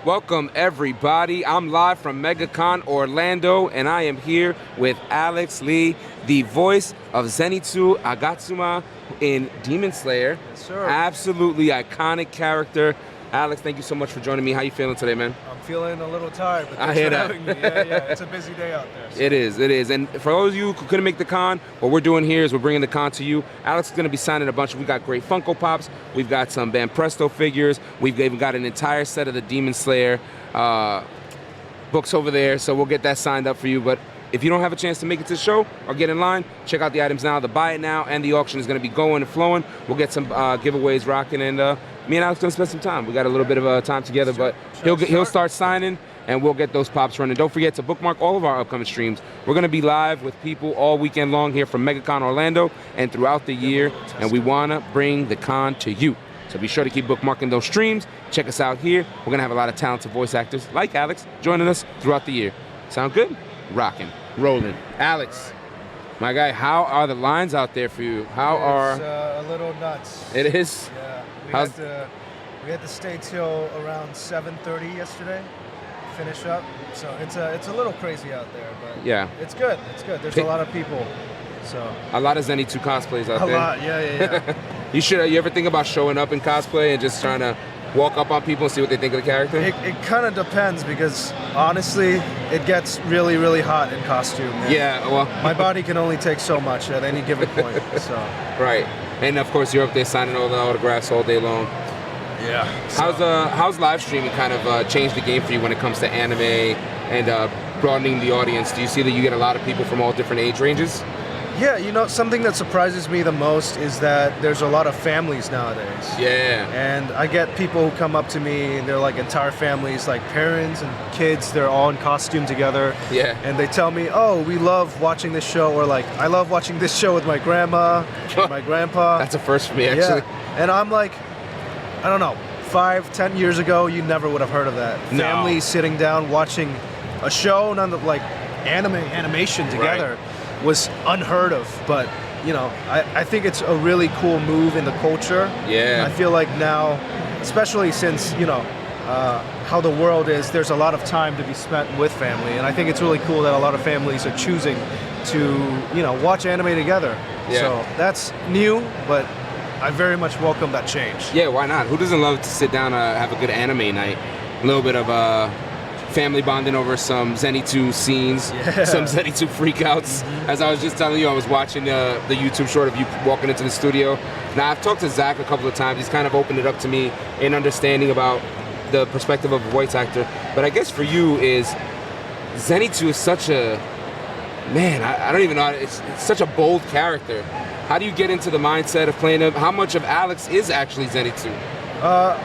Welcome everybody. I'm live from Megacon Orlando and I am here with Aleks Lee, the voice of Zenitsu Agatsuma in Demon Slayer. Yes, sir. Absolutely iconic character. Aleks, thank you so much for joining me. How you feeling today, man? I'm feeling a little tired, but I hear thanks for that. having me. Yeah, it's a busy day out there. So. It is. And for those of you who couldn't make the con, what we're doing here is we're bringing the con to you. Aleks is going to be signing a bunch. We got great Funko Pops. We've got some Band Presto figures. We've even got an entire set of the Demon Slayer books over there, so we'll get that signed up for you. But if you don't have a chance to make it to the show or get in line, check out the items now. The buy it now and the auction is going to be going and flowing. We'll get some giveaways rocking, and me and Aleks going to spend some time. We got a little bit of time together, but he'll start signing, and we'll get those pops running. Don't forget to bookmark all of our upcoming streams. We're going to be live with people all weekend long here from Megacon Orlando and throughout the year, and we want to bring the con to you. So be sure to keep bookmarking those streams. Check us out here. We're going to have a lot of talented voice actors like Aleks joining us throughout the year. Sound good? Rocking, rolling. Aleks, my guy, how are the lines out there for you? It's a little nuts. It is? Yeah. We had to stay till around 7:30 yesterday. Finish up. So it's a little crazy out there, but yeah, it's good. It's good. There's a lot of people. So a lot of Zenitsu cosplays out there. A lot, yeah. You ever think about showing up in cosplay and just trying to walk up on people and see what they think of the character? It kind of depends because honestly, it gets really, really hot in costume. Yeah, well, my body can only take so much at any given point. So right, and of course you're up there signing all the autographs all day long. Yeah. How's live streaming kind of changed the game for you when it comes to anime and broadening the audience? Do you see that you get a lot of people from all different age ranges? Yeah, something that surprises me the most is that there's a lot of families nowadays. Yeah. And I get people who come up to me and they're like entire families, like parents and kids, they're all in costume together. Yeah. And they tell me, oh, we love watching this show, or like, I love watching this show with my grandma, and my grandpa. That's a first for me, actually. Yeah. And I'm like, I don't know, 5-10 years ago, you never would have heard of that. No. Families sitting down watching a show, like animation together. Right. Was unheard of, but I think it's a really cool move in the culture. Yeah. I feel like now, especially since how the world is, there's a lot of time to be spent with family, and I think it's really cool that a lot of families are choosing to watch anime together. Yeah. So that's new, but I very much welcome that change. Yeah, why not? Who doesn't love to sit down and have a good anime night? A little bit of family bonding over some Zenitsu scenes, some Zenitsu freakouts. As I was just telling you, I was watching the YouTube short of you walking into the studio. Now, I've talked to Zach a couple of times. He's kind of opened it up to me in understanding about the perspective of a voice actor. But I guess for you is, Zenitsu is such a, man, I don't even know, it's such a bold character. How do you get into the mindset of playing him? How much of Aleks is actually Zenitsu?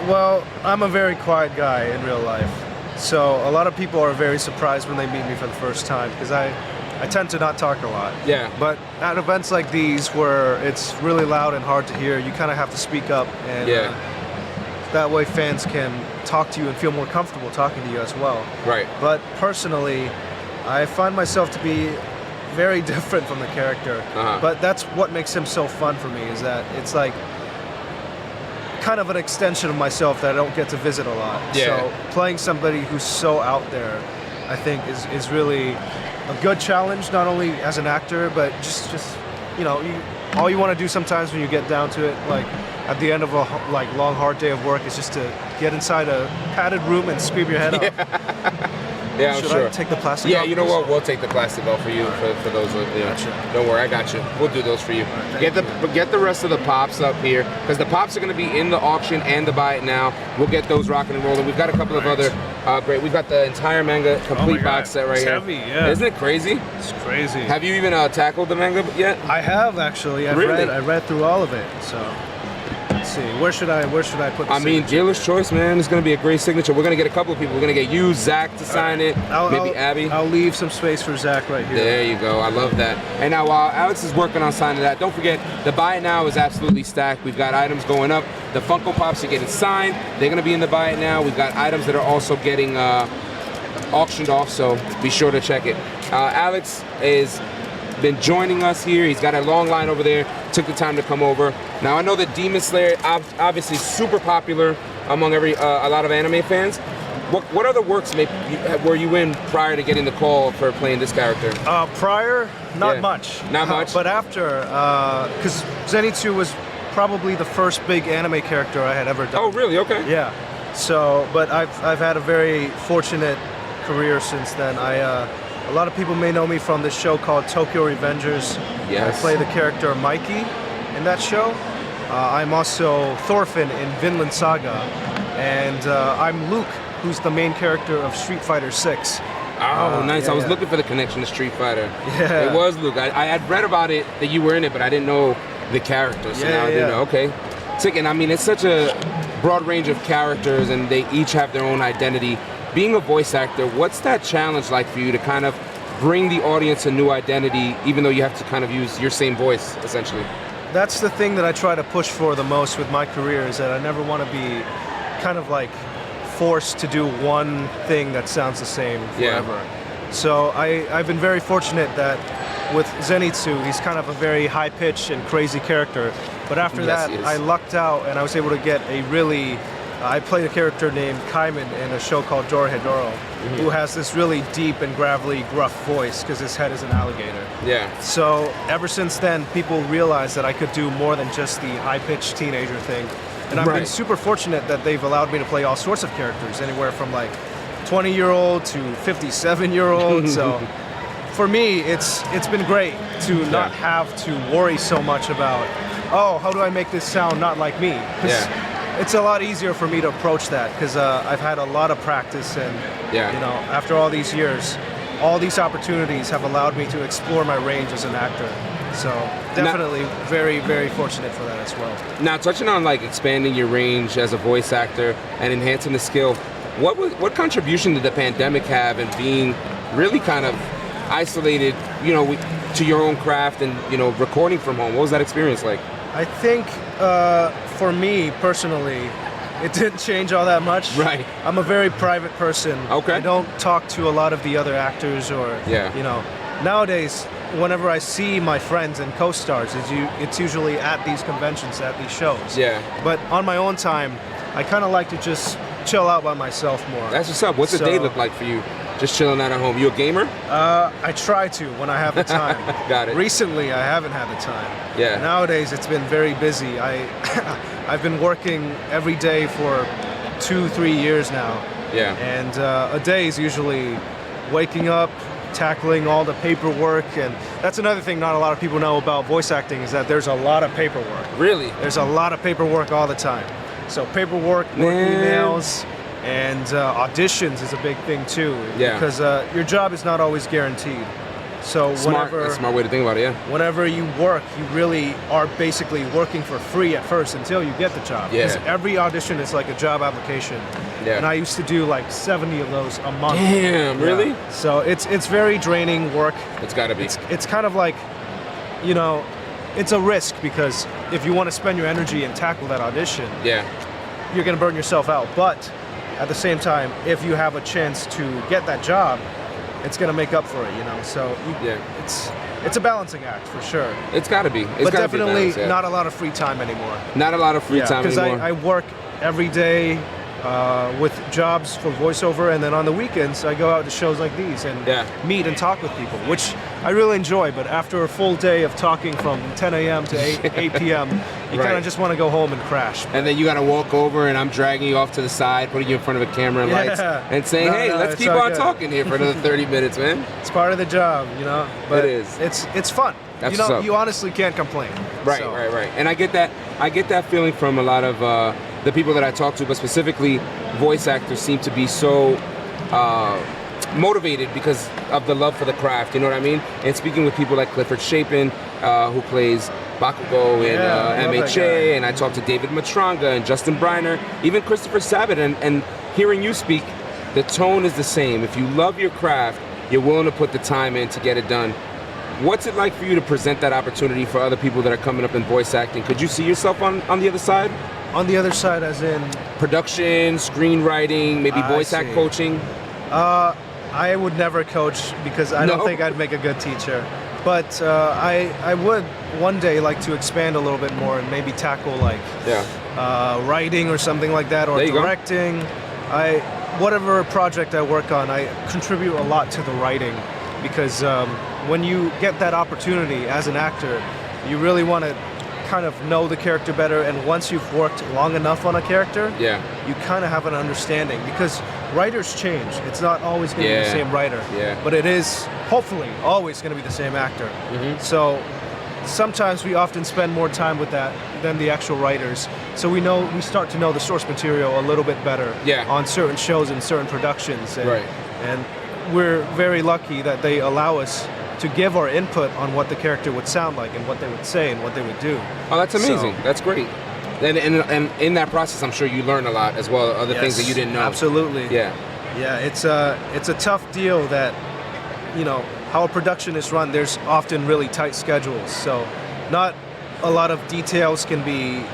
Well, I'm a very quiet guy in real life. So a lot of people are very surprised when they meet me for the first time because I tend to not talk a lot. Yeah. But at events like these where it's really loud and hard to hear, you kind of have to speak up, and that way fans can talk to you and feel more comfortable talking to you as well. Right. But personally, I find myself to be very different from the character. But that's what makes him so fun for me, is that it's like kind of an extension of myself that I don't get to visit a lot. Yeah. So playing somebody who's so out there, I think is really a good challenge, not only as an actor, but just all you want to do sometimes when you get down to it, like at the end of a long hard day of work, is just to get inside a padded room and scream your head off. Yeah, I'm Should sure. I take the plastic Yeah, off? you know what? We'll take the plastic off for you, for those of you. Gotcha. Don't worry, I got you. We'll do those for you. Get the rest of the pops up here, because the pops are going to be in the auction and the buy it now. We'll get those rocking and rolling. We've got a couple of other great. We've got the entire manga complete box set right here. It's heavy, yeah. Isn't it crazy? It's crazy. Have you even tackled the manga yet? I have, actually. I read through all of it. So let's see. Where should I put the signature? Dealer's choice, man. It's going to be a great signature. We're going to get a couple of people. We're going to get you, Zach, to sign it. Maybe Abby. I'll leave some space for Zach right here. There you go. I love that. And now while Aleks is working on signing that, don't forget, the buy it now is absolutely stacked. We've got items going up. The Funko Pops are getting signed. They're going to be in the buy it now. We've got items that are also getting auctioned off, so be sure to check it. Aleks is been joining us here. He's got a long line over there. Took the time to come over. Now I know that Demon Slayer obviously super popular among a lot of anime fans. What other works were you in prior to getting the call for playing this character? Prior, not Yeah. much. Not much? But after, because Zenitsu was probably the first big anime character I had ever done. Oh, really? Okay. Yeah. So, but I've had a very fortunate career since then. A lot of people may know me from this show called Tokyo Revengers. Yes. I play the character Mikey in that show. I'm also Thorfinn in Vinland Saga, and I'm Luke, who's the main character of Street Fighter 6. Oh, nice. Yeah, I was yeah. looking for the connection to Street Fighter. Yeah. It was Luke. I had read about it, that you were in it, but I didn't know the character. So now I do know. Okay. Sick. And I mean, it's such a broad range of characters, and they each have their own identity. Being a voice actor, what's that challenge like for you to kind of bring the audience a new identity, even though you have to kind of use your same voice, essentially? That's the thing that I try to push for the most with my career, is that I never want to be kind of like forced to do one thing that sounds the same forever. So I've been very fortunate that with Zenitsu, he's kind of a very high-pitched and crazy character. But after that, I lucked out and I was able to get a really... I played a character named Kaiman in a show called Dorohedoro, who has this really deep and gravelly, gruff voice because his head is an alligator. Yeah. So ever since then, people realized that I could do more than just the high-pitched teenager thing. And I've been super fortunate that they've allowed me to play all sorts of characters, anywhere from like 20-year-old to 57-year-old. So for me, it's been great to not have to worry so much about, oh, how do I make this sound not like me? It's a lot easier for me to approach that because I've had a lot of practice, and you know, after all these years, all these opportunities have allowed me to explore my range as an actor. So definitely very, very fortunate for that as well. Now, touching on like expanding your range as a voice actor and enhancing the skill, what contribution did the pandemic have in being really kind of isolated, you know, to your own craft and, you know, recording from home? What was that experience like? I think for me personally, it didn't change all that much. Right. I'm a very private person. Okay. I don't talk to a lot of the other actors or, you know, nowadays, whenever I see my friends and co-stars, it's usually at these conventions, at these shows. Yeah. But on my own time, I kind of like to just chill out by myself more. That's what's up. What's a day look like for you? Just chilling out at home. You a gamer? I try to when I have the time. Got it. Recently, I haven't had the time. Yeah. Nowadays, it's been very busy. I've been working every day for 2-3 years now. Yeah. And a day is usually waking up, tackling all the paperwork, and that's another thing not a lot of people know about voice acting, is that there's a lot of paperwork. Really? There's a lot of paperwork all the time. So paperwork, emails, and auditions is a big thing too. Yeah. Because your job is not always guaranteed. So that's a smart way to think about it, yeah. Whenever you work, you really are basically working for free at first until you get the job. Yeah. Because every audition is like a job application. Yeah. And I used to do like 70 of those a month. Damn, really? So it's very draining work. It's gotta be. It's kind of like, you know, it's a risk, because if you want to spend your energy and tackle that audition, you're gonna burn yourself out. But at the same time, if you have a chance to get that job, it's gonna make up for it, you know. So it's a balancing act for sure. It's gotta be. But definitely not a lot of free time anymore. Not a lot of free time anymore. Because I work every day with jobs for voiceover, and then on the weekends I go out to shows like these and meet and talk with people, which I really enjoy. But after a full day of talking from 10 a.m. to 8 p.m., you kind of just want to go home and crash. And then you got to walk over, and I'm dragging you off to the side, putting you in front of a camera and lights, and saying, hey, let's keep on talking here for another 30 minutes, man. It's part of the job, you know. But it is. It's fun. That's you know, you honestly can't complain. Right, right. And I get that feeling from a lot of the people that I talk to, but specifically voice actors seem to be so motivated because of the love for the craft, you know what I mean? And speaking with people like Clifford Chapin, who plays Bakugo in MHA, and I talked to David Matranga and Justin Briner, even Christopher Sabat, and hearing you speak, the tone is the same. If you love your craft, you're willing to put the time in to get it done. What's it like for you to present that opportunity for other people that are coming up in voice acting? Could you see yourself on the other side? On the other side as in? Production, screenwriting, maybe voice act coaching? I would never coach because I don't think I'd make a good teacher. But I would one day like to expand a little bit more and maybe tackle like writing or something like that, or directing. whatever project I work on, I contribute a lot to the writing because when you get that opportunity as an actor, you really want to kind of know the character better, and once you've worked long enough on a character, you kind of have an understanding because writers change. It's not always going to be the same writer, but it is hopefully always going to be the same actor. So sometimes we often spend more time with that than the actual writers. So we start to know the source material a little bit better on certain shows and certain productions. And we're very lucky that they allow us to give our input on what the character would sound like and what they would say and what they would do. Oh, that's amazing. So, that's great. And in that process, I'm sure you learn a lot as well, other things that you didn't know. Absolutely. Yeah. Yeah, it's a tough deal that, you know, how a production is run, there's often really tight schedules. So not a lot of details can be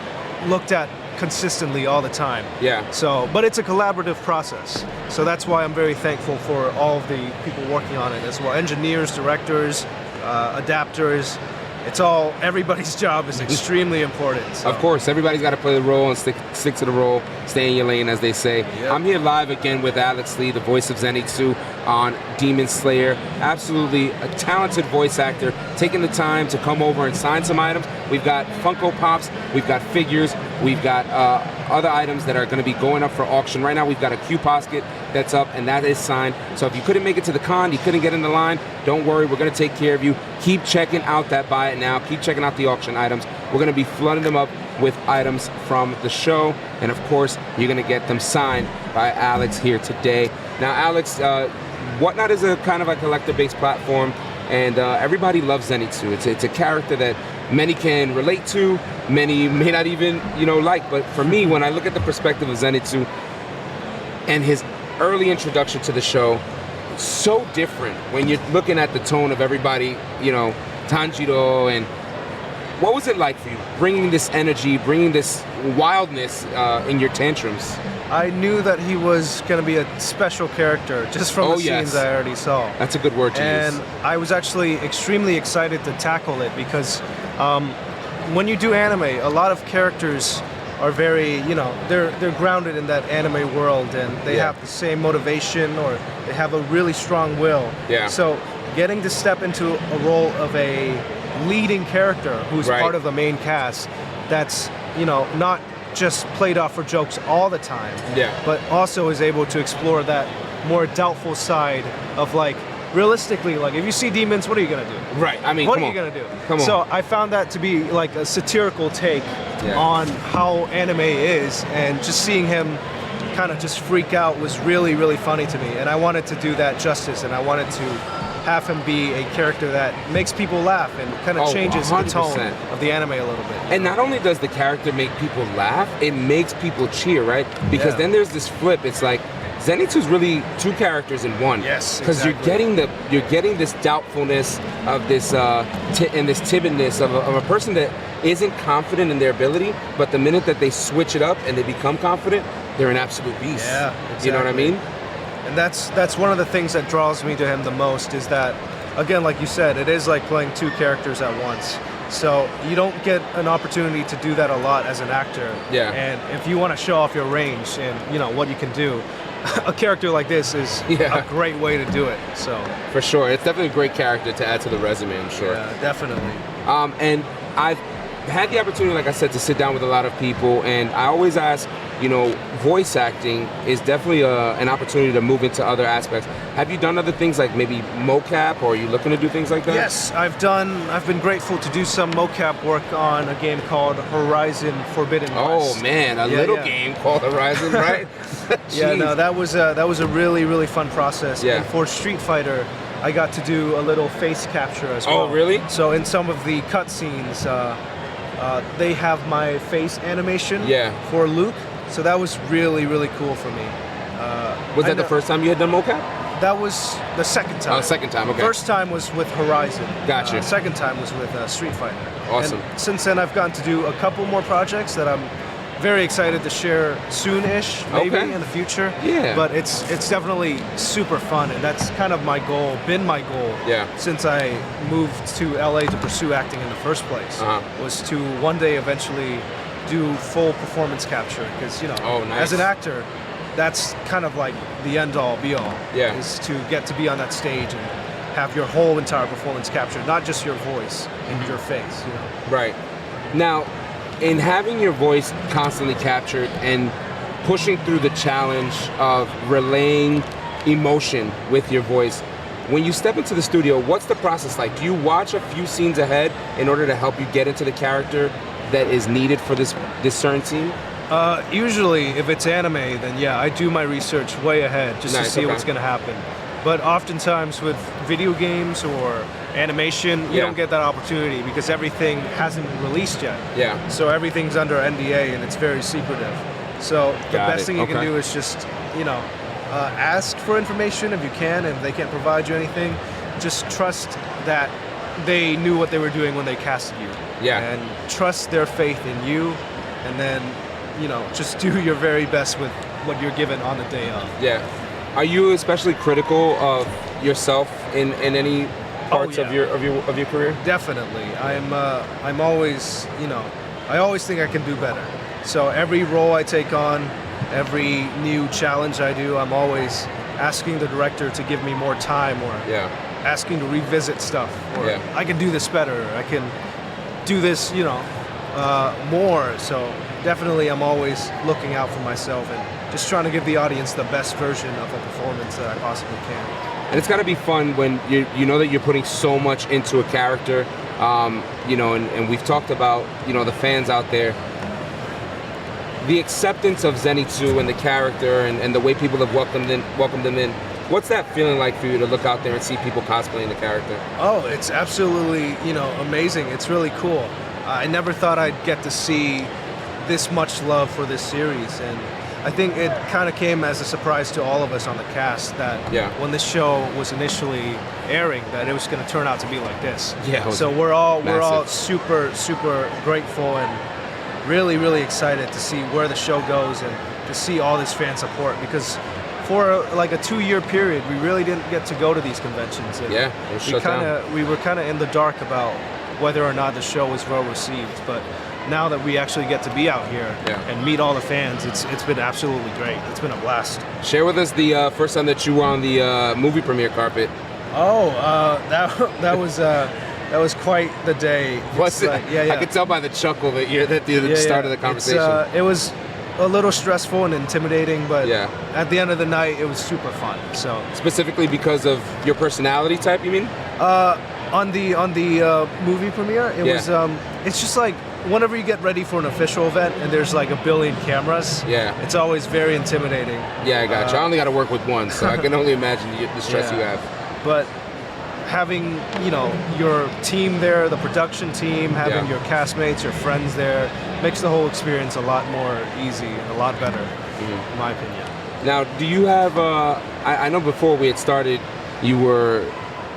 looked at consistently all the time. Yeah. So, but it's a collaborative process. So that's why I'm very thankful for all of the people working on it as well. Engineers, directors, adapters. It's all, everybody's job is extremely important. So. Of course, everybody's got to play the role and stick to the role, stay in your lane, as they say. Yep. I'm here live again with Aleks Lee, the voice of Zenitsu on Demon Slayer. Absolutely a talented voice actor, taking the time to come over and sign some items. We've got Funko Pops, we've got figures, we've got other items that are going to be going up for auction. Right now we've got a Q Posket that's up, and that is signed. So if you couldn't make it to the con, you couldn't get in the line, don't worry, we're going to take care of you. Keep checking out that Buy It Now. Keep checking out the auction items. We're going to be flooding them up with items from the show, and of course, you're going to get them signed by Aleks here today. Now, Aleks, Whatnot is a kind of a collector-based platform, and everybody loves Zenitsu. It's a character that many can relate to, many may not even, like. But for me, when I look at the perspective of Zenitsu and his early introduction to the show, so different when you're looking at the tone of everybody, Tanjiro, and what was it like for you, bringing this energy, bringing this wildness in your tantrums? I knew that he was going to be a special character just from the scenes I already saw. That's a good word to use. And I was actually extremely excited to tackle it because when you do anime, a lot of characters are very, they're grounded in that anime world, and they have the same motivation, or they have a really strong will. Yeah. So getting to step into a role of a leading character who's part of the main cast, that's, not just played off for jokes all the time, but also is able to explore that more doubtful side of, like, realistically, like, if you see demons, what are you gonna do? Right. I mean, what are you gonna do? Come on. So I found that to be like a satirical take on how anime is, and just seeing him kind of just freak out was really, really funny to me. And I wanted to do that justice, and I wanted to have him be a character that makes people laugh and kind of changes 100%. The tone of the anime a little bit. And not only does the character make people laugh, it makes people cheer, right? Because then there's this flip. It's like Zenitsu's really two characters in one. Yes, because you're getting this doubtfulness of this and this timidness of a person that isn't confident in their ability, but the minute that they switch it up and they become confident, they're an absolute beast. Yeah, exactly. You know what I mean? And that's one of the things that draws me to him the most, is that, again, like you said, it is like playing two characters at once. So you don't get an opportunity to do that a lot as an actor. Yeah. And if you want to show off your range and what you can do, a character like this is a great way to do it. So for sure, it's definitely a great character to add to the resume, I'm sure. Yeah, definitely. And I've had the opportunity, like I said, to sit down with a lot of people, and I always ask, voice acting is definitely an opportunity to move into other aspects. Have you done other things like maybe mocap, or are you looking to do things like that? Yes, I've been grateful to do some mocap work on a game called Horizon Forbidden West. Oh man, a little game called Horizon, right? Yeah, no, that was a really, really fun process. Yeah. And for Street Fighter, I got to do a little face capture as well. Oh, really? So in some of the cutscenes, they have my face animation for Luke. So that was really, really cool for me. Was that the first time you had done mocap? That was the second time. Oh, second time, okay. First time was with Horizon. Gotcha. Second time was with Street Fighter. Awesome. And since then, I've gotten to do a couple more projects that I'm very excited to share soon-ish, maybe in the future. Yeah. But it's definitely super fun, and that's kind of my goal, been my goal since I moved to LA to pursue acting in the first place, was to one day eventually do full performance capture, because, as an actor, that's kind of like the end all be all. Yeah. Is to get to be on that stage and have your whole entire performance captured, not just your voice and your face, you know. Right. Now, in having your voice constantly captured and pushing through the challenge of relaying emotion with your voice, when you step into the studio, what's the process like? Do you watch a few scenes ahead in order to help you get into the character that is needed for this certain scene? Usually, if it's anime, then yeah, I do my research way ahead just to see what's going to happen. But oftentimes with video games or animation, you don't get that opportunity because everything hasn't been released yet. Yeah. So everything's under NDA and it's very secretive. So the best thing you can do is just, you know, ask for information if you can, and if they can't provide you anything, just trust that they knew what they were doing when they casted you. Yeah. And trust their faith in you, and then, you know, just do your very best with what you're given on the day of. Yeah. Are you especially critical of yourself in any parts of your career? Definitely. I'm always, you know, I always think I can do better. So every role I take on, every new challenge I do, I'm always asking the director to give me more time, or asking to revisit stuff, or I can do this better, I can do this, you know, more. So definitely I'm always looking out for myself and just trying to give the audience the best version of a performance that I possibly can. And it's got to be fun when you know that you're putting so much into a character, you know, and we've talked about, you know, the fans out there, the acceptance of Zenitsu and the character and the way people have welcomed them in. What's that feeling like for you to look out there and see people cosplaying the character? Oh, it's absolutely, you know, amazing. It's really cool. I never thought I'd get to see this much love for this series, and I think it kind of came as a surprise to all of us on the cast that when this show was initially airing, that it was going to turn out to be like this. Yeah. So we're all super grateful and really excited to see where the show goes and to see all this fan support, because for like a 2-year period we really didn't get to go to these conventions. And we were kind of in the dark about whether or not the show was well received, but now that we actually get to be out here and meet all the fans, it's been absolutely great. It's been a blast. Share with us the first time that you were on the movie premiere carpet. Oh, that was quite the day. Was it? I could tell by the chuckle that you're at the start of the conversation. It was a little stressful and intimidating, but at the end of the night, it was super fun. So specifically because of your personality type, you mean? On the movie premiere, it was. It's just like whenever you get ready for an official event and there's like a billion cameras. It's always very intimidating. Yeah, I got you. I only got to work with one, so I can only imagine the stress you have. But having, you know, your team there, the production team, having your castmates, your friends there, makes the whole experience a lot more easy and a lot better, in my opinion. Now, do you have, I know before we had started, you were,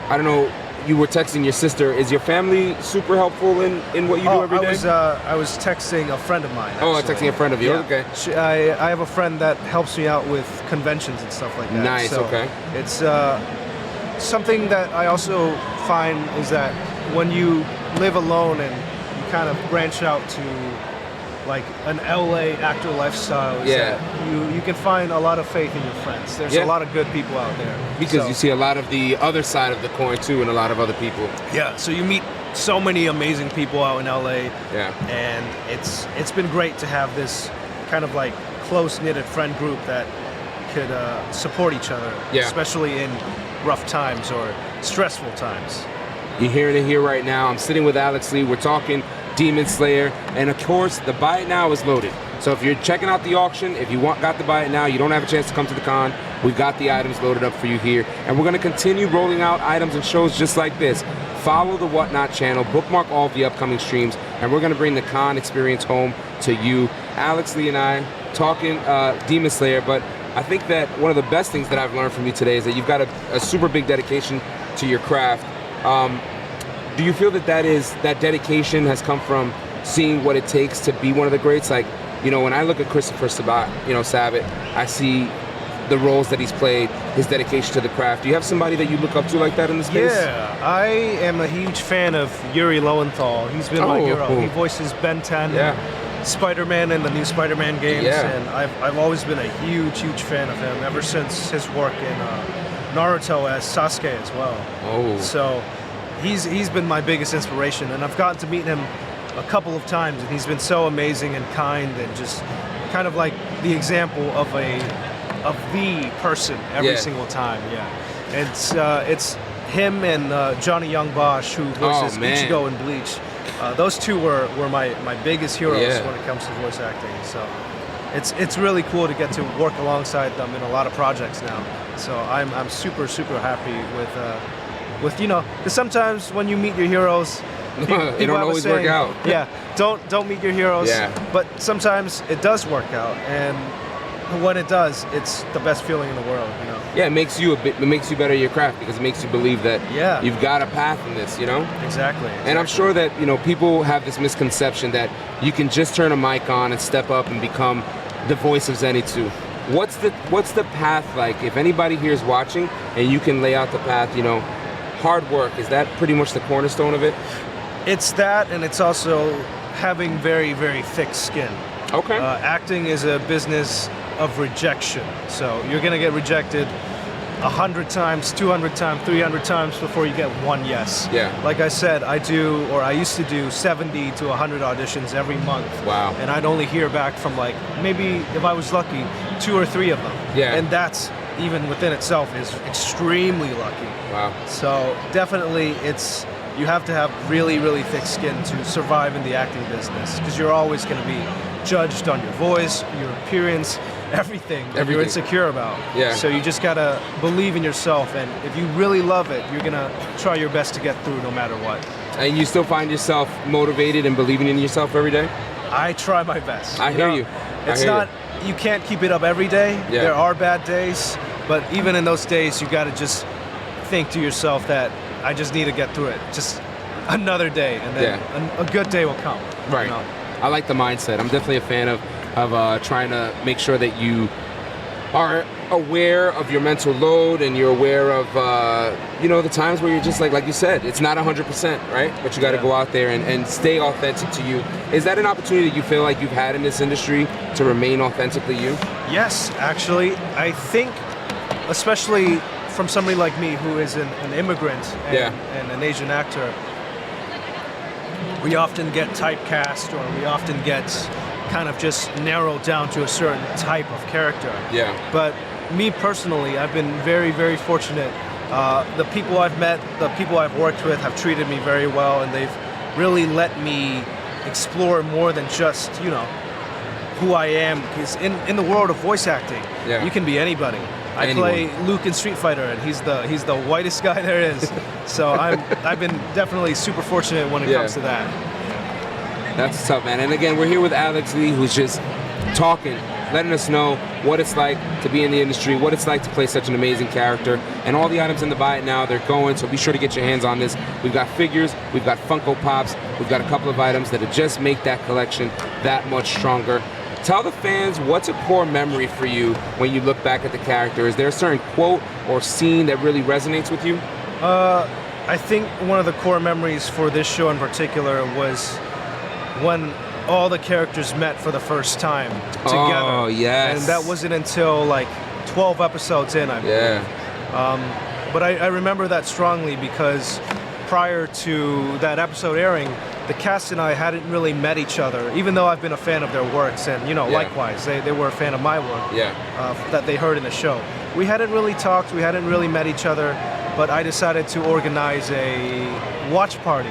I don't know, you were texting your sister. Is your family super helpful in what you do every day? I was texting a friend of mine, actually. Oh, texting a friend of you, okay. I have a friend that helps me out with conventions and stuff like that. Nice, so okay. It's something that I also find is that when you live alone and you kind of branch out to like an LA actor lifestyle, you can find a lot of faith in your friends. There's a lot of good people out there. Because you see a lot of the other side of the coin too, and a lot of other people. Yeah, so you meet so many amazing people out in LA. Yeah. And it's been great to have this kind of like close-knitted friend group that could support each other, especially in rough times or stressful times. You're hearing it here right now. I'm sitting with Aleks Lee. We're talking Demon Slayer, and of course the buy it now is loaded. So if you're checking out the auction, if you got to buy it now, you don't have a chance to come to the con, we've got the items loaded up for you here, and we're going to continue rolling out items and shows just like this. Follow the Whatnot channel, bookmark all of the upcoming streams, and we're going to bring the con experience home to you. Aleks Lee and I talking Demon Slayer, but I think that one of the best things that I've learned from you today is that you've got a super big dedication to your craft. Do you feel that that dedication has come from seeing what it takes to be one of the greats? Like, you know, when I look at Christopher Sabat, I see the roles that he's played, his dedication to the craft. Do you have somebody that you look up to like that in the space? Yeah, I am a huge fan of Yuri Lowenthal. He's been my hero. He voices Ben 10. Spider-Man and the new Spider-Man games, Yeah. and I've always been a huge fan of him ever since his work in Naruto as Sasuke as well. Oh. So he's been my biggest inspiration, and I've gotten to meet him a couple of times, and he's been so amazing and kind, and just kind of like the example of the person every single time. Yeah, it's him and Johnny Young Bosch, who voices Ichigo in Bleach. Those two were my biggest heroes when it comes to voice acting. So it's really cool to get to work alongside them in a lot of projects now. So I'm super happy with because sometimes when you meet your heroes, it don't always work out. Yeah, don't meet your heroes. Yeah. But sometimes it does work out, and when it does, it's the best feeling in the world. Yeah, it makes you it makes you better at your craft, because it makes you believe that you've got a path in this. Exactly. And I'm sure that people have this misconception that you can just turn a mic on and step up and become the voice of Zenitsu. What's the path like? If anybody here is watching and you can lay out the path, hard work, is that pretty much the cornerstone of it? It's that, and it's also having very thick skin. Okay. Acting is a business of rejection, so you're gonna get rejected 100 times, 200 times, 300 times before you get one yes. Yeah. Like I said, I used to do 70 to 100 auditions every month. Wow. And I'd only hear back from like, maybe if I was lucky, 2 or 3 of them. Yeah. And that's, even within itself, is extremely lucky. Wow. So definitely you have to have really thick skin to survive in the acting business, because you're always going to be judged on your voice, your appearance, everything you're insecure about. Yeah. So you just gotta believe in yourself, and if you really love it, you're gonna try your best to get through no matter what. And you still find yourself motivated and believing in yourself every day? I try my best. I hear you. It's not, you can't keep it up every day. Yeah. There are bad days, but even in those days, you gotta just think to yourself that I just need to get through it. Just another day, and then a good day will come. Right. I like the mindset. I'm definitely a fan of trying to make sure that you are aware of your mental load, and you're aware of the times where you're just like you said, it's not 100%, right? But you got to go out there and stay authentic to you. Is that an opportunity that you feel like you've had in this industry to remain authentically you? Yes, actually, I think, especially from somebody like me who is an immigrant and an Asian actor, we often get typecast, or we often get kind of just narrowed down to a certain type of character. Yeah. But me personally, I've been very fortunate. The people I've met, the people I've worked with have treated me very well, and they've really let me explore more than just, who I am. Because in the world of voice acting, you can be anybody. I play Luke in Street Fighter, and he's the whitest guy there is. So I've been definitely super fortunate when it comes to that. That's tough, man. And again, we're here with Aleks Lee, who's just talking, letting us know what it's like to be in the industry, what it's like to play such an amazing character. And all the items in the buy it now, they're going, so be sure to get your hands on this. We've got figures, we've got Funko Pops, we've got a couple of items that'll just make that collection that much stronger. Tell the fans, what's a core memory for you when you look back at the character? Is there a certain quote or scene that really resonates with you? I think one of the core memories for this show in particular was when all the characters met for the first time together. Oh, yes. And that wasn't until like 12 episodes in, I believe. But I remember that strongly, because prior to that episode airing, the cast and I hadn't really met each other, even though I've been a fan of their works, and likewise, they were a fan of my work that they heard in the show. We hadn't really talked, we hadn't really met each other, but I decided to organize a watch party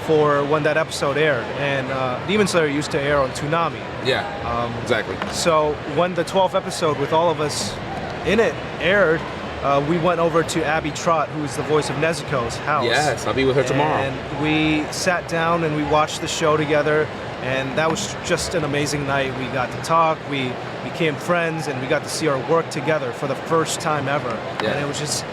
for when that episode aired. And Demon Slayer used to air on Toonami. Exactly. So when the 12th episode with all of us in it aired, we went over to Abby Trott, who's the voice of Nezuko's house. Yes, I'll be with her tomorrow. And we sat down and we watched the show together, and that was just an amazing night. We got to talk, we became friends, and we got to see our work together for the first time ever. And it was just,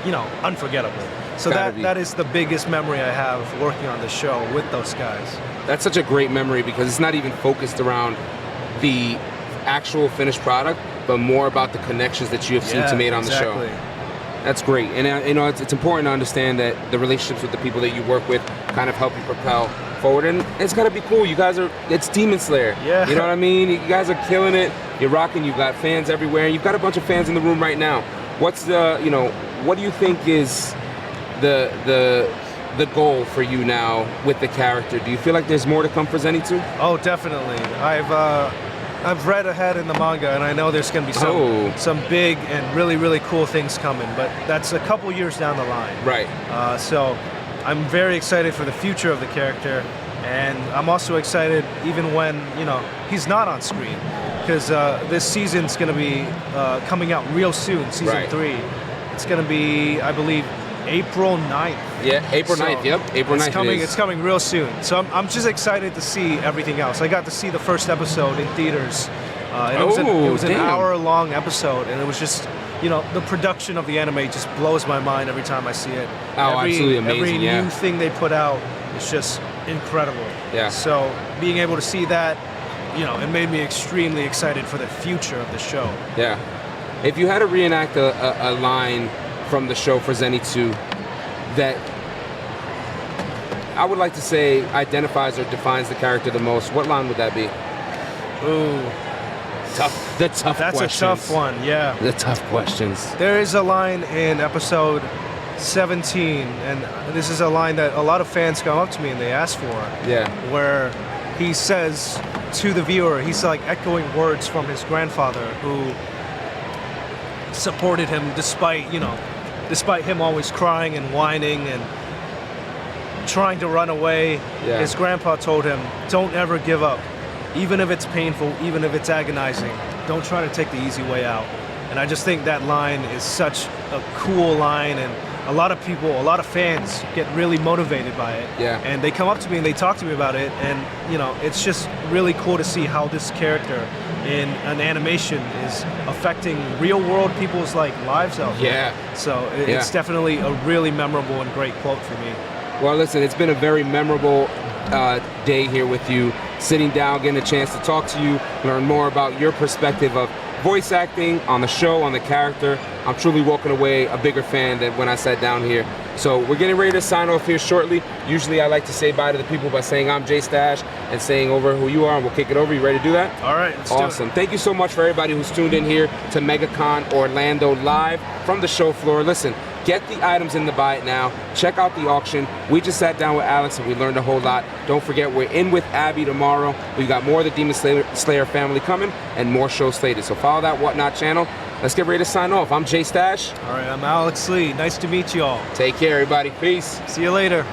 unforgettable. So that is the biggest memory I have working on the show with those guys. That's such a great memory, because it's not even focused around the actual finished product, but more about the connections that you have seen to made on the show. That's great. And it's important to understand that the relationships with the people that you work with kind of help you propel forward, and it's gotta be cool. You guys it's Demon Slayer. Yeah. You know what I mean? You guys are killing it. You're rocking. You've got fans everywhere. You've got a bunch of fans in the room right now. What's the, what do you think is the goal for you now with the character? Do you feel like there's more to come for Zenitsu? Oh, definitely. I've read ahead in the manga, and I know there's going to be some big and really, really cool things coming, but that's a couple years down the line. Right. So I'm very excited for the future of the character, and I'm also excited even when, he's not on screen, because this season's going to be coming out real soon, season 3. It's going to be, I believe, April 9th. Yeah, April 9th, yep. April 9th It's coming real soon. So I'm just excited to see everything else. I got to see the first episode in theaters. It was an hour-long episode, and it was just, the production of the anime just blows my mind every time I see it. Absolutely amazing, Every new thing they put out is just incredible. Yeah. So being able to see that, it made me extremely excited for the future of the show. Yeah. If you had to reenact a line from the show for Zenitsu that I would like to say identifies or defines the character the most, what line would that be? Ooh. The tough That's questions. A tough one, yeah. The tough questions. There is a line in episode 17, and this is a line that a lot of fans come up to me and they ask for. Yeah. Where he says to the viewer, he's like echoing words from his grandfather who supported him despite him always crying and whining and trying to run away. Yeah. His grandpa told him, don't ever give up. Even if it's painful, even if it's agonizing, don't try to take the easy way out. And I just think that line is such a cool line, and a lot of fans get really motivated by it. Yeah. And they come up to me and they talk to me about it, and it's just really cool to see how this character in an animation is affecting real world people's lives out there. Yeah. So it's definitely a really memorable and great quote for me. Well, listen, it's been a very memorable day here with you, sitting down, getting a chance to talk to you, learn more about your perspective of voice acting on the show, on the character. I'm truly walking away a bigger fan than when I sat down here. So we're getting ready to sign off here shortly. Usually I like to say bye to the people by saying I'm Jay Stash and saying over who you are, and we'll kick it over. You ready to do that? All right, let's do it. Awesome. Thank you so much for everybody who's tuned in here to Megacon Orlando live from the show floor. Listen, get the items in the Buy It Now. Check out the auction. We just sat down with Aleks and we learned a whole lot. Don't forget, we're in with Abby tomorrow. We got more of the Demon Slayer family coming and more shows slated. So follow that Whatnot channel. Let's get ready to sign off. I'm Jay Stash. All right, I'm Aleks Lee. Nice to meet you all. Take care, everybody. Peace. See you later.